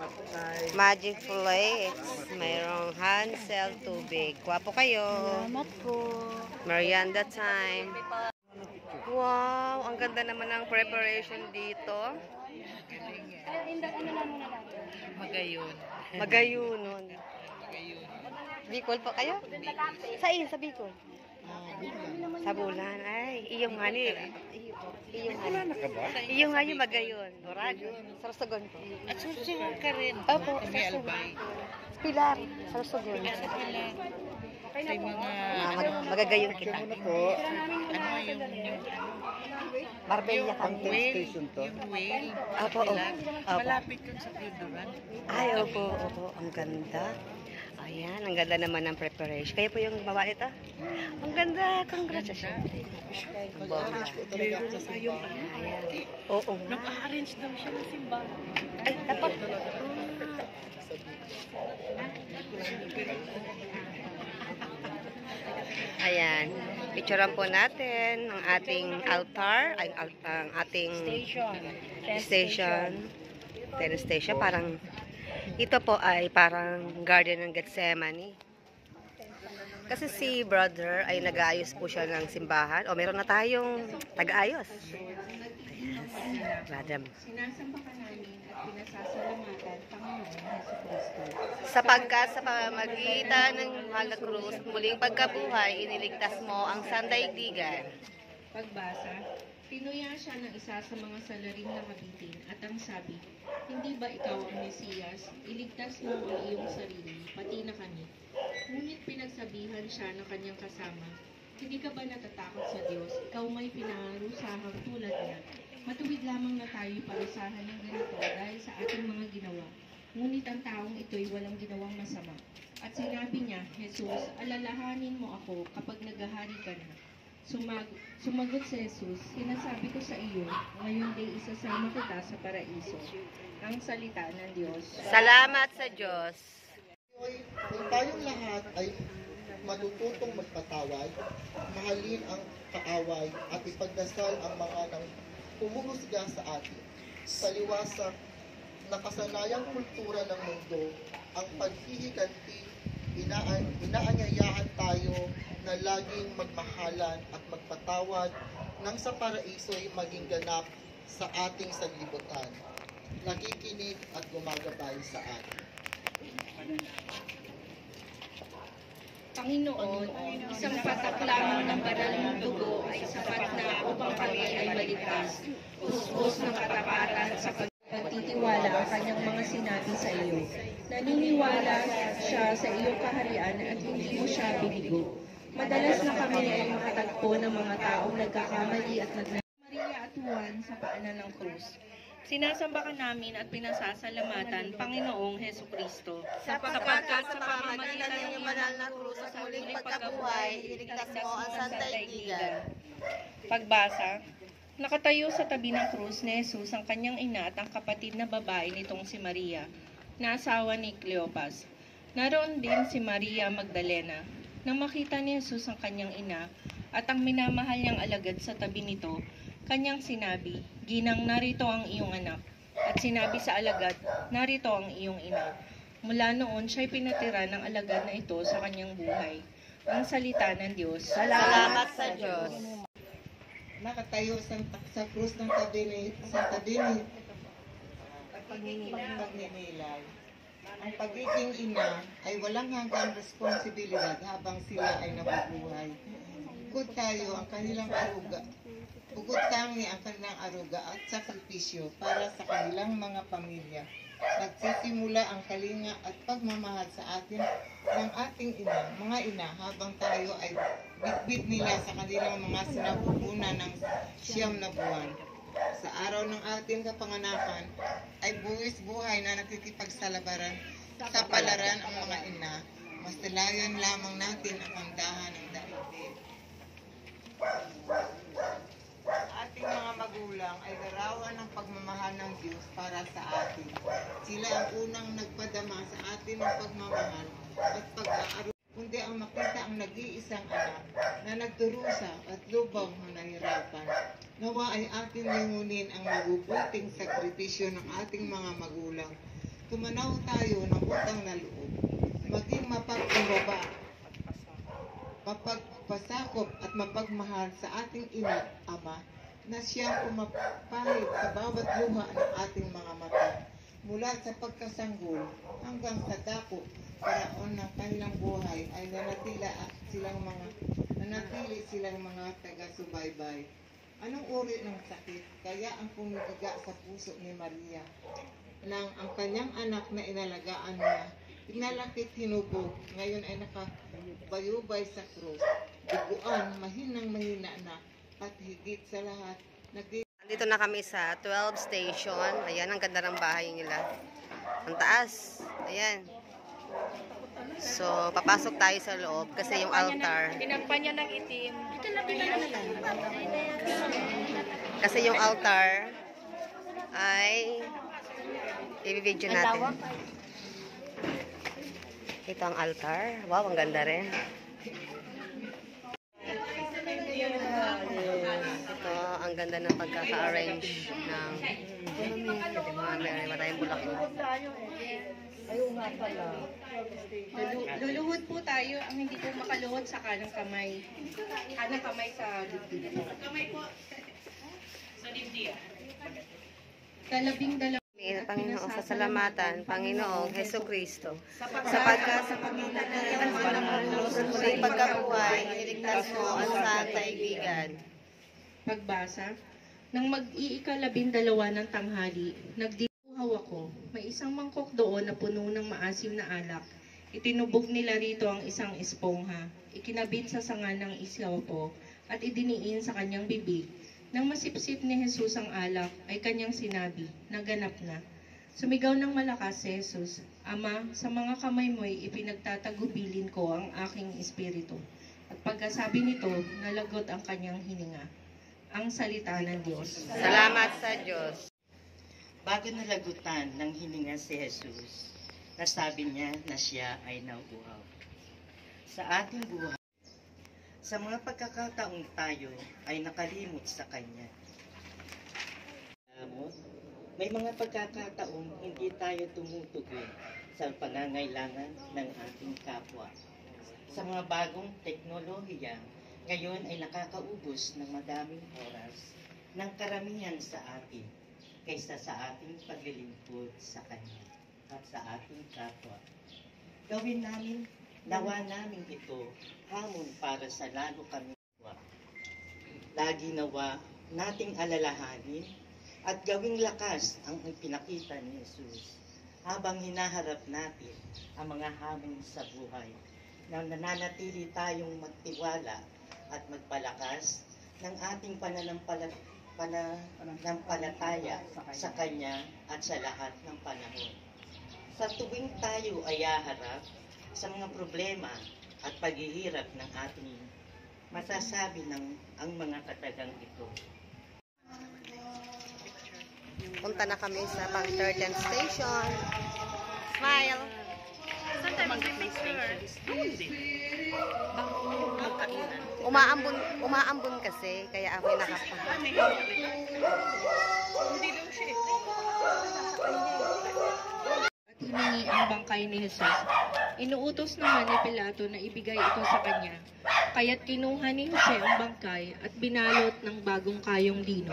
Magic Flakes. Mayroong Hansel tubig. Guwapo kayo. Salamat po. Merienda time. Wow, ang ganda naman ng preparation dito. Magayon. Magayunon. Bicol po kayo? Saan? Sa Bicol? Sa Bulan. Ay, iyong nga ni. Iyong nga yung Magayon. Dorago. Sarsogon po. At susunod ka rin. Opo, May albay. Pilar. Sarsogon. Sa pila. Sa mga... Magagayon kita. Ano po? Ano yung Marbella kami. Station to. yung whale? Opo, opo. Opo. Malapit yun sa Kilduran. Ay, opo, opo. Ang ganda. Ayan, ang ganda naman ng preparation. Kayo po yung gumawa nito? Ang ganda. Congratulations. Meron na tayong Ayan. Oo. nag-arrange daw siya ng simbahan. Ay, dapat. Ayan. Picturean po natin ang ating altar, ang ating station. Tennis station. Parang, ito po ay parang Garden ng Gethsemane. Kasi si brother ay nag-aayos po siya ng simbahan. O, meron na tayong tag-aayos. Madam. Sinasamba ka namin at pinasasalamatan, Panginoon Jesucristo. Sapagkat sa pamamagitan ng mahal na krus, muling pagkabuhay, iniligtas mo ang sandaigdigan. Pagbasa, pinuya siya ng isa sa mga salaring nakabitin at ang sabi, hindi ba ikaw ang Mesiyas? Iligtas mo ang iyong sarili, pati na kami. Ngunit pinagsabihan siya ng kanyang kasama, hindi ka ba natatakot sa Diyos? Ikaw may pinarusahang tulad niya. Matuwid lamang na tayo parusahan ng ganito dahil sa ating mga ginawa. Ngunit ang taong ito'y walang ginawang masama. At sinabi niya, Jesus, alalahanin mo ako kapag naghahari ka na. Sumagot si Jesus, sinasabi ko sa iyo, ngayon day isasama kita sa paraiso. Ang salita ng Diyos. Salamat sa Diyos. Kung tayong lahat ay matututong magpatawad, mahalin ang kaaway at ipagdasal ang mga nang humuhusga sa atin. Sa liwasang nakasanayang kultura ng mundo, ang paghihiganti, inaanyayahan tayo na laging magmahalan at magpatawad nang sa paraiso'y maging ganap sa ating sanlibutan. Nakikinig at gumagabay sa atin. Panginoon, isang patak lamang ng banal mong dugo ay sapat na upang kami ay maligtas. Usbos ng katapatan sa pagtitiwala ang kanyang mga sinabi sa iyo. Naniniwala siya sa iyong kaharian at hindi mo siya binigo. Madalas na kami ay makatagpo ng mga taong nagkakamali at Maria at Juan sa paanan ng krus. Sinasamba ka namin at pinasasalamatan, Panginoong Hesukristo. Sapagkat sa pamamagitan ng iyong banal na krus at muling pagkabuhay, iniligtas mo ang sandaigdigan. Pagbasa, nakatayo sa tabi ng krus ni Jesus ang kanyang ina at ang kapatid na babae nitong si Maria, na asawa ni Cleopas. Naroon din si Maria Magdalena. Nang makita ni Jesus ang kanyang ina at ang minamahal niyang alagad sa tabi nito, kanyang sinabi, Ginang, narito ang iyong anak. At sinabi sa alagad, narito ang iyong ina. Mula noon, siya'y pinatira ng alagad na ito sa kanyang buhay. Ang salita ng Diyos. Salamat sa Diyos. Nakatayo sa krus ng tabi ni pagninilay. Ang pagiging ina ay walang hanggang responsibilidad habang sila ay nabubuhay. bukod tayo ang kanilang aruga. Bukod tangi ang kanilang aruga at sakripisyo para sa kanilang mga pamilya. Nagsisimula ang kalinga at pagmamahal sa atin ng ating mga ina habang tayo ay bitbit nila sa kanilang mga sinapupunan ng 9 na buwan. Sa araw ng ating kapanganakan ay buwis buhay na nakikipagsalabaran sa palaran ang mga ina. Masalayan lamang natin ang kandahan ng daigdig. Ating mga magulang ay larawan ng pagmamahal ng Diyos para sa atin. Sila ang unang nagpadama sa atin ng pagmamahal at pag-aaruga, kundi ang makita ang nag-iisang anak na nagdurusa at lubang na nahirapan. Nawa ay ating lingunin ang mabubuting sakripisyo ng ating mga magulang. Tumanaw tayo ng utang na loob, maging mapagkumbaba, mapagpasakop at mapagmahal sa ating ina at ama na siyang pumapahid sa bawat luha ng ating mga mata mula sa pagkasanggol hanggang sa dako paraon ng kanilang buhay ay nanatili silang mga taga-subaybay. Anong uri ng sakit kaya ang pumibiga sa puso ni Maria nang ang kanyang anak na inalagaan niya pinalakit hinubog, ngayon ay nakabayubay sa krus, duguan, mahina na, at higit sa lahat, Dito na kami sa 12 station. Ayan, ang ganda ng bahay nila. Ang taas. Ayan. So, papasok tayo sa loob kasi yung altar. Tinampanya ng itim. Kasi yung altar ay i-video natin. Ito ang altar. Wow, ang ganda rin. Ito, ang ganda ng pagkaka-arrange ng maraming bulaklak. Ayun nga pala. Luluhod po tayo ang hindi po makaluhod sa kanang kamay. Kanang kamay sa dibdib. Kamay po. Sa dibdib. Kalabing-dalawa. Panginoong sasalamatan, Panginoong Heso Kristo, sapagkat sa pagitan ng muling pagkabuhay, iligtas mo ang sa kaibigan. Pagbasa, nang mag-iikalabing-dalawa ng tanghali, nagdibuhaw ako. May isang mangkok doon na puno ng maasim na alak. Itinubog nila rito ang isang espongha. Ikinabit sa sanga ng islapo at idiniin sa kanyang bibig. Nang masipsip ni Jesus ang alak, ay kanyang sinabi, naganap na. Sumigaw ng malakas si Jesus, Ama, sa mga kamay mo'y ipinagtatagubilin ko ang aking espiritu. At pagkasabi nito, nalagot ang kanyang hininga. Ang salita ng Diyos. Salamat sa Diyos. Bago nalagutan ng hininga si Jesus, nasabi niya na siya ay nauuhaw. Sa ating buhay, sa mga pagkakataong tayo ay nakalimot sa Kanya. May mga pagkakataong hindi tayo tumutugon sa pangangailangan ng ating kapwa. Sa mga bagong teknolohiya, ngayon ay nakakaubos ng madaming oras ng karamihan sa atin kaysa sa ating paglilingkod sa Kanya at sa ating kapwa. Gawin namin, nawa namin ito hamon para sa lalo kami. Lagi nawa nating alalahanin at gawing lakas ang ipinakita ni Jesus habang hinaharap natin ang mga hamon sa buhay na nananatili tayong magtiwala at magpalakas ng ating pananampalataya sa Kanya at sa lahat ng panahon. Sa tuwing tayo ay haharap sa mga problema at paghihirap ng ating masasabi ang mga katagang ito. Punta na kami sa pang 13th station. Smile! Saan tayo mag-picture? Umaambon kasi, kaya ako'y nakapa. Hindi daw siya ito. At hiningi ang bangkay ni Jesus. Inuutos naman ni Pilato na ibigay ito sa kanya. Kaya't kinuha ni Jose ang bangkay at binalot ng bagong kayong lino.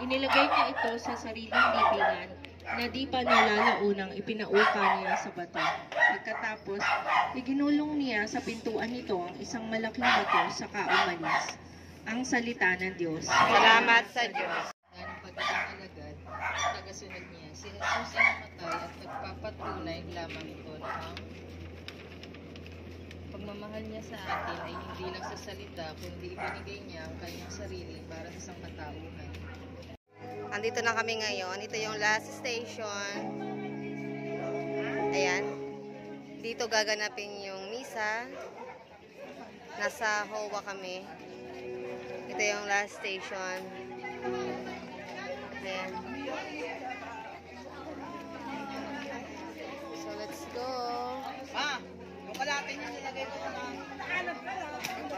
Inilagay niya ito sa sariling libingan na di pa nalalaunang ipinauka niya sa bato. Pagkatapos, iginulong niya sa pintuan nito ang isang malaking bato sa umalis. Ang salita ng Diyos. Salamat sa Diyos. Ng pagiging alagad, tagasunod niya, si Jesus ay namatay at nagpapatunay lamang ito na ang pagmamahal niya sa atin ay hindi lang sa salita, kundi ibinigay niya ang kanyang sarili para sa sangkatauhan. Andito na kami ngayon. Ito yung last station. Ayan. Dito gaganapin yung misa. Nasa Howa kami. Ito yung last station. Ayan. So, let's go. Yung kalating yung nilagay ko na.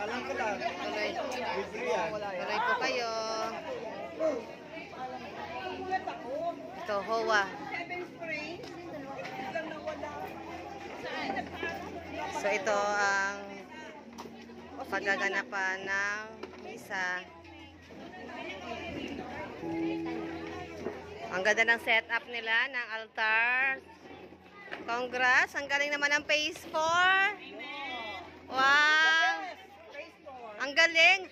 Alam ko lang. Tuloy po kayo. Ito, Howa. So, ito ang paggaganapan ng misa. Ang ganda ng setup nila ng altar. Congrats! Ang galing naman ng phase 4. Wow! Ang galing!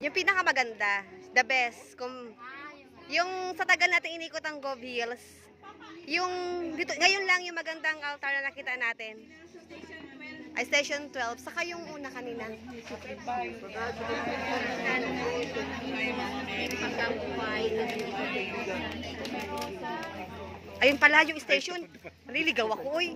Yung pinakamaganda, the best, yung sa tagal natin inikot ang Gov Hills, yung dito, ngayon lang yung magandang altar na nakita natin. Ay, Station 12. Saka yung una kanina. Ayun pala yung station. Naliligaw ako, oy.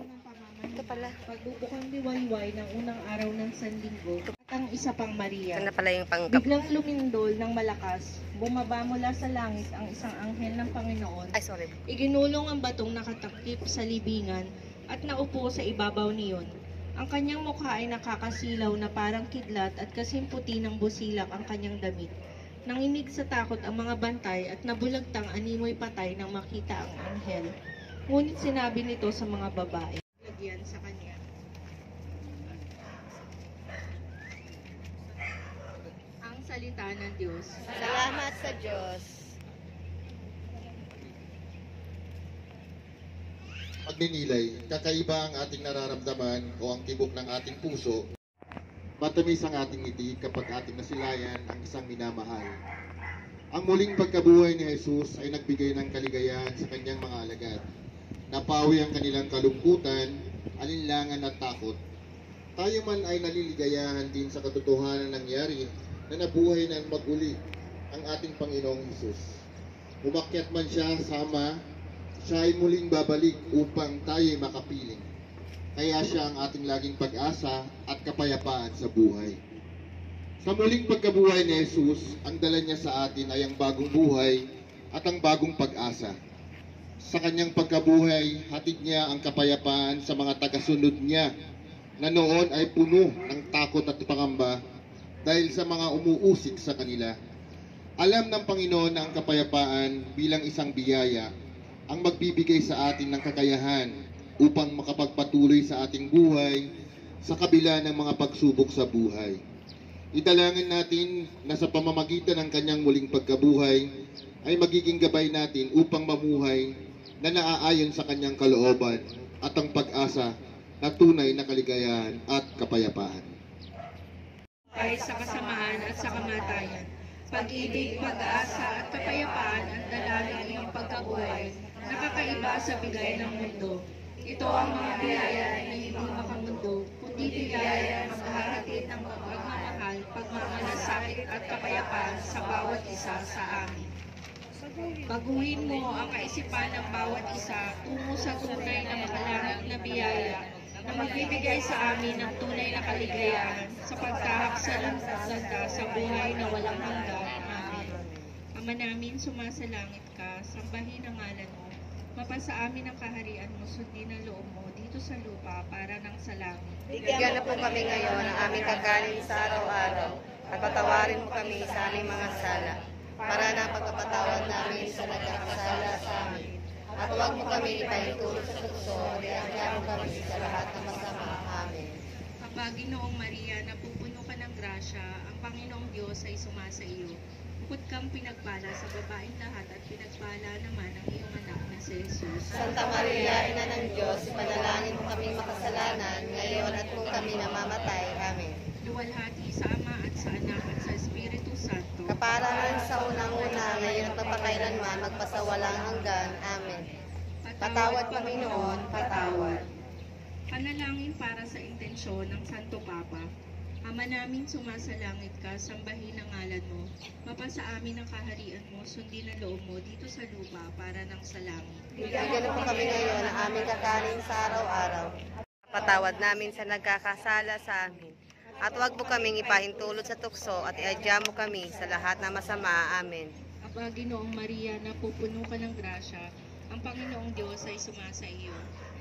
Ito pala. Pagbubukang liwayway ng unang araw ng Sanlinggo at ang isa pang Maria. Ito na pala yung pang... Biglang lumindol ng malakas, bumaba mula sa langit ang isang anghel ng Panginoon. Ay, sorry. Iginulong ang batong nakatakip sa libingan at naupo sa ibabaw niyon. Ang kanyang mukha ay nakakasilaw na parang kidlat at kasing puti ng busilak ang kanyang damit. Nanginig sa takot ang mga bantay at nabulagtang animoy patay nang makita ang anghel. Ngunit sinabi nito sa mga babae, lagyan sa kanya. Ang salita ng Diyos. Salamat sa Diyos. Pagninilay, kakaiba ang ating nararamdaman o ang tibok ng ating puso. Matamis ang ating ngiti kapag ating nasilayan ang isang minamahal. Ang muling pagkabuhay ni Jesus ay nagbigay ng kaligayahan sa kanyang mga alagad. Napawi ang kanilang kalungkutan, alinlangan at takot. Tayo man ay naliligayahan din sa katotohanan nangyari na nabuhay na mag-uli ang ating Panginoong Jesus. Umakyat man siya sama, siya ay muling babalik upang tayo ay makapiling. Kaya siya ang ating laging pag-asa at kapayapaan sa buhay. Sa muling pagkabuhay ni Jesus, ang dala niya sa atin ay ang bagong buhay at ang bagong pag-asa. Sa kanyang pagkabuhay, hatid niya ang kapayapaan sa mga tagasunod niya na noon ay puno ng takot at pangamba dahil sa mga umuusik sa kanila. Alam ng Panginoon na ang kapayapaan bilang isang biyaya ang magbibigay sa atin ng kakayahan upang makapagpatuloy sa ating buhay sa kabila ng mga pagsubok sa buhay. Idalangin natin na sa pamamagitan ng kanyang muling pagkabuhay ay magiging gabay natin upang mamuhay na naaayon sa kanyang kalooban at ang pag-asa na tunay na kaligayahan at kapayapaan. Ay sa kasamaan at sa kamatayan, pag-ibig, pag-asa at kapayapaan ang dala ng iyong pagkabuhay, nakakaiba sa bigay ng mundo. Ito ang mga biyaya na hindi makamundo, kundi biyaya na maghahatid ng pagmamahal, pagmamalasakit at kapayapaan sa bawat isa sa amin. Baguhin mo ang kaisipan ng bawat isa tungo sa tunay na makalangit na biyaya na magbibigay sa amin ng tunay na kaligayahan sa pagkahaksalanta sa buhay na walang hanggan. Amen. Ama namin, sumasalangit ka, sambahin ang ngalan mo. Mapasa amin ang kaharian mo, sundin ang loob mo dito sa lupa para ng sa langit. Bigyan na po kami ngayon ng aming kakanin sa araw-araw at patawarin mo kami sa aming mga sala para na pagpapatawad namin sa nagkakasala sa amin. At huwag mo kami ipahintulot sa tukso, diyan mo kami sa lahat ng masama. Amen. Paginoong Maria, napupuno ka ng grasya, ang Panginoong Diyos ay sumasa iyo. Bukod kang pinagpala sa babaeng lahat at pinagpala naman ang iyong anak na si Jesus. Santa Maria, Ina ng Diyos, panalangin mo kaming makasalanan, ngayon at kung kami namamatay. Amen. Luwalhati sa Ama at sa Anak at sa Espiritu Santo. Kaparanan sa unang-una, ngayon at magpakailanman, magpasawalang hanggan. Amen. Patawad, Panginoon, patawad. Panalangin para sa intensyon ng Santo Papa. Ama namin, sumasalangit ka, sambahin ang ngalan mo. Mapasa amin ang kaharian mo, sundin ang loob mo dito sa lupa para nang sa langit. Bigyan po kami ngayon ang aming kakanin sa araw-araw. Patawad namin sa nagkakasala sa amin. At huwag mo kaming ipahintulot sa tukso at iadya mo kami sa lahat na masama. Amen. Aba, Ginoong Maria, napupuno ka ng grasya, ang Panginoong Diyos ay sumasa iyo.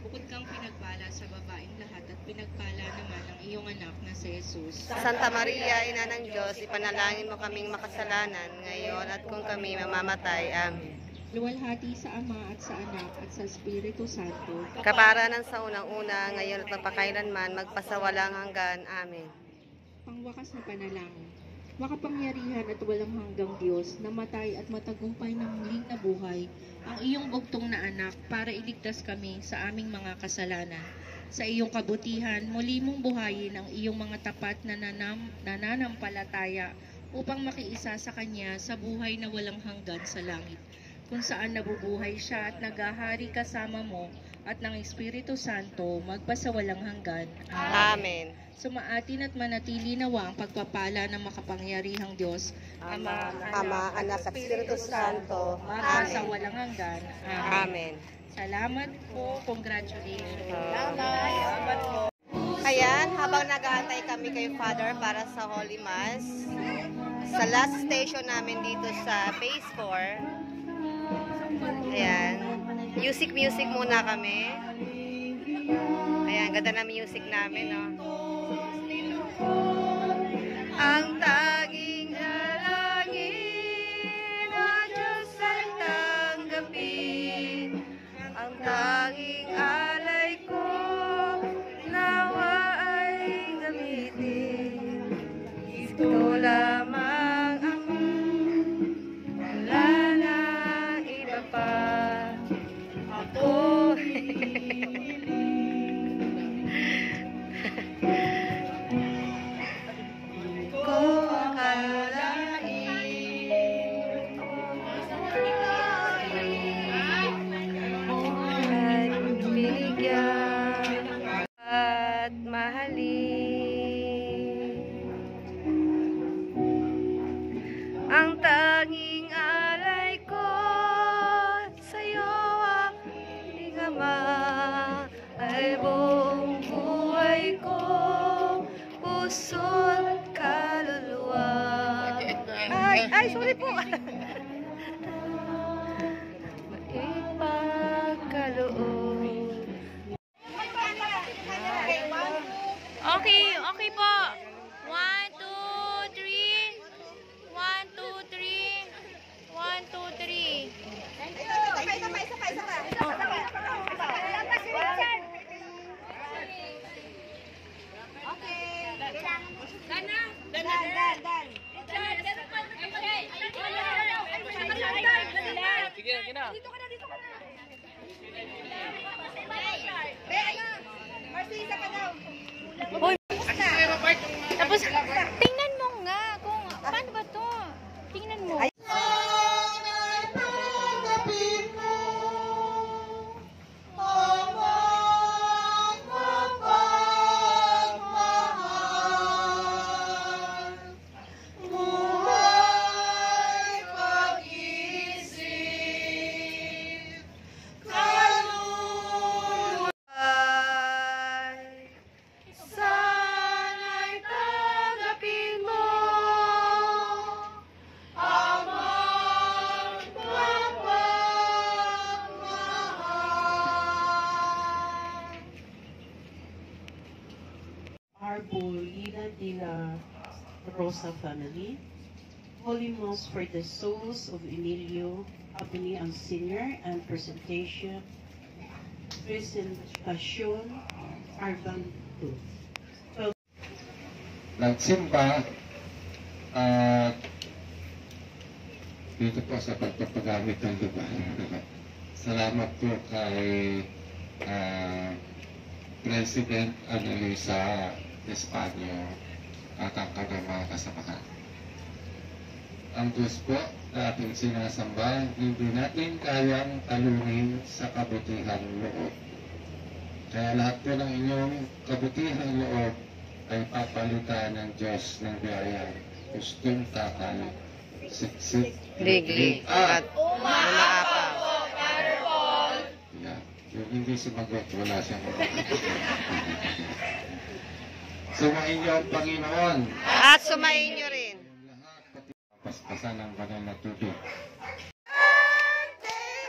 Bukod kang pinagpala sa babaeng lahat at pinagpala naman ang iyong anak na si Jesus. Santa Maria, Ina ng Diyos, ipanalangin mo kaming makasalanan, ngayon at kung kami mamamatay. Amen. Luwalhati sa Ama at sa Anak at sa Espiritu Santo. Kaparanan sa unang-una, ngayon at magpakailanman, magpasawalang hanggan. Amen. Pangwakas na panalangin. Makapangyarihan at walang hanggang Diyos, namatay at matagumpay ng muling nabuhay, ang iyong bugtong na anak para iligtas kami sa aming mga kasalanan. Sa iyong kabutihan, muli mong buhayin ang iyong mga tapat na nananampalataya upang makiisa sa Kanya sa buhay na walang hanggan sa langit, kung saan nabubuhay siya at nagahari kasama mo at ng Espiritu Santo magpasawalang hanggan. Amen. Sumaatin at manatili nawa ang pagpapala ng makapangyarihang Diyos, Ama, Anak at Espiritu Santo. sa Amen. walang hanggan. Amen. Salamat po. Congratulations. Ayan, habang nag-aantay kami kay Father para sa Holy Mass, sa last station namin dito sa Phase 4, ayan, music muna kami. Ayan, ganda na music namin, no? Ang tanging alangin na Diyos ay tanggapin, ang tanging alay ko nawa ay gamitin. Ito lamang ang wala na iba pa. Ako ko akalain at binigyan at mahalin ang tanging alay ko sa'yo, aking Ama, ay buong buhay ko, puso't kaluluwa. Ay, sorry po. Maipagkaloob. Okay po. 1, 2, 3. 1, 2, 3. 1, 2, 3. Sige na. Dito ka na. Tapos, tingnan mo nga kung paano ba to. Tingnan mo. Sana'y tanggapin mo ang magpapagmahal. Arboleda de la Rosa family. Holy Mass for the souls of Emilio Abinian Sr. and presentation Arbanto. Nagsimba at dito po sa pagpapagamit ng lupa. Salamat po kay President Annalisa Espanyo at ang kanyang mga kasamahan. Ang Diyos po na ating sinasamba, hindi natin kayang talunin sa kabutihan loob. Kaya lahat po ng inyong kabutihan loob ay papalitan ng Diyos ng biyaya, gustong takal, siksik, Liglig at umaapaw. Yeah. Yung hindi sumagot, wala siyang sumain niyo ang Panginoon. At sumain niyo rin. Paspasan ang banal na tubig.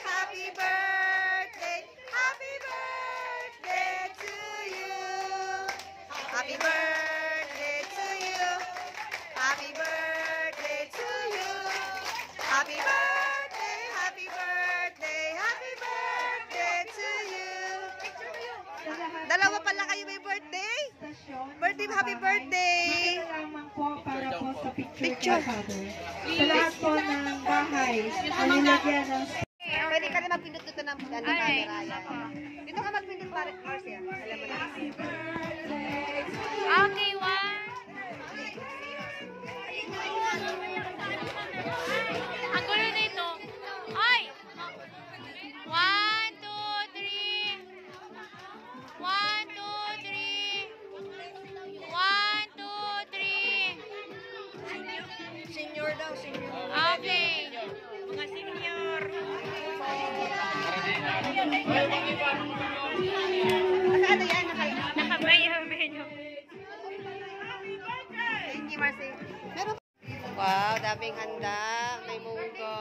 Happy birthday, happy birthday to you. Happy birthday to you. Happy birthday to you. Happy birthday, happy birthday, happy birthday to you. Dalawa pala kayo may birthday? Birthday, happy birthday. Para po sa Picture. Sa lahat po ng bahay, nilagyan ng... Pwede ka rin magpindot dito ng camera. Dito ka magpindot, Marcia. Alam mo na. Okay, one. Ang gulo nito. Ay! 1, 2, 3. 1, 2, 3. 1, 2, 3. Senior daw, senior. Okay. Mga senior. Ano yan? Nakabayo-bayo. Thank you, Marcy. Wow, daming handa. May munggo.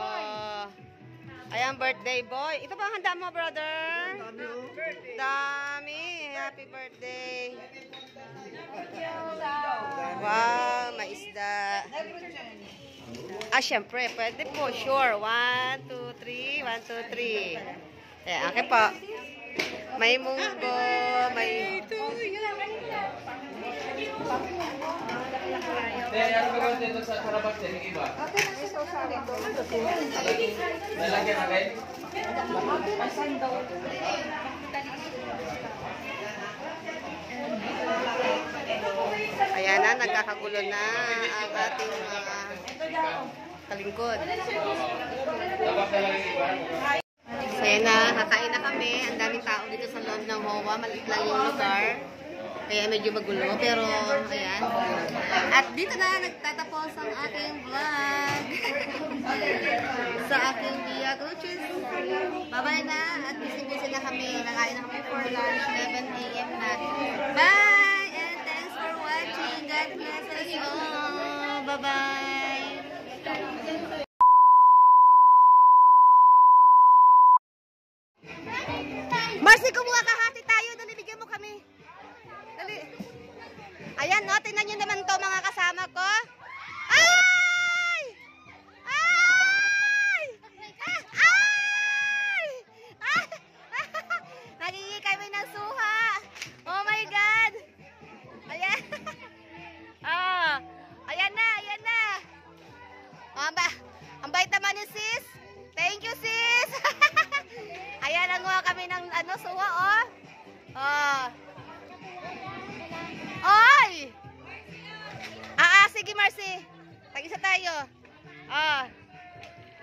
Ayan, birthday boy. Ito ba ang handa mo, brother? Dami. Happy birthday. Wow, may isda. Syempre, pwede po. Sure. 1, 2, 3. 1, 2, 3. Ayan, akin po. May munggo. May... Ano ba gawin dito sa harapan sa iba? Lalagyan natin? Ayan na, nagkakagulo na ang ating mga kalingkod. So ayan na, kakain na kami. Ang daming tao dito sa loob ng HOA. Maliit lang yung lugar. Kaya medyo magulo, pero ayan. At dito na nagtatapos ang aking vlog sa aking Via Crucis. Bye-bye na at busy-busy na kami. Nakain na kami for lunch, 11 AM na. Bye! And thanks for watching. God bless us all. Bye-bye! Marcy, kumuha ka, hati tayo. Dali, bigyan mo kami. Dali. Ayan, no, tingnan nyo naman to mga kasama ko. Ay! Ay! Ay! Ay! Nagiging kami ng suha. Oh my God! Ayan. Oh, ayan na, ayan na. Oh, ang bait naman ni sis. Thank you, sis. Ayan, nanguha kami ng suha, oh. Oh. Oy! Sige, Marcy. Tag-isa tayo. Oh.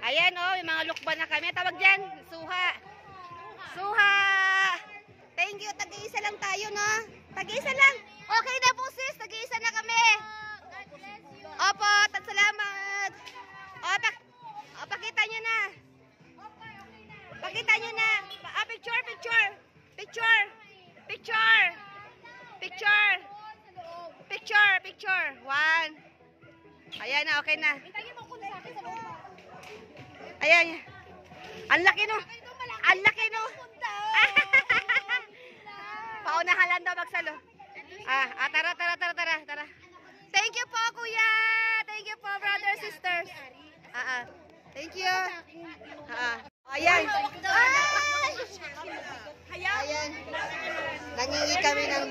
Ayan, oh, may mga lukban na kami. Tawag dyan, suha. Suha! Thank you, tag-isa lang tayo, no? Tag-isa lang. Okay na po, sis. Tag-isa na kami. Opo, salamat. O, pakita nyo na. Pakita nyo na. Picture, picture. Picture. Picture. Picture. Picture, picture. 1. Ayan na, okay na. Ayan. Ang laki no. Ang laki no. Paunahan lang daw magsalo. Tara. Thank you po, kuya. Thank you po, brothers, sisters. Thank you. Ayan. Ayan. Nangingi kami ng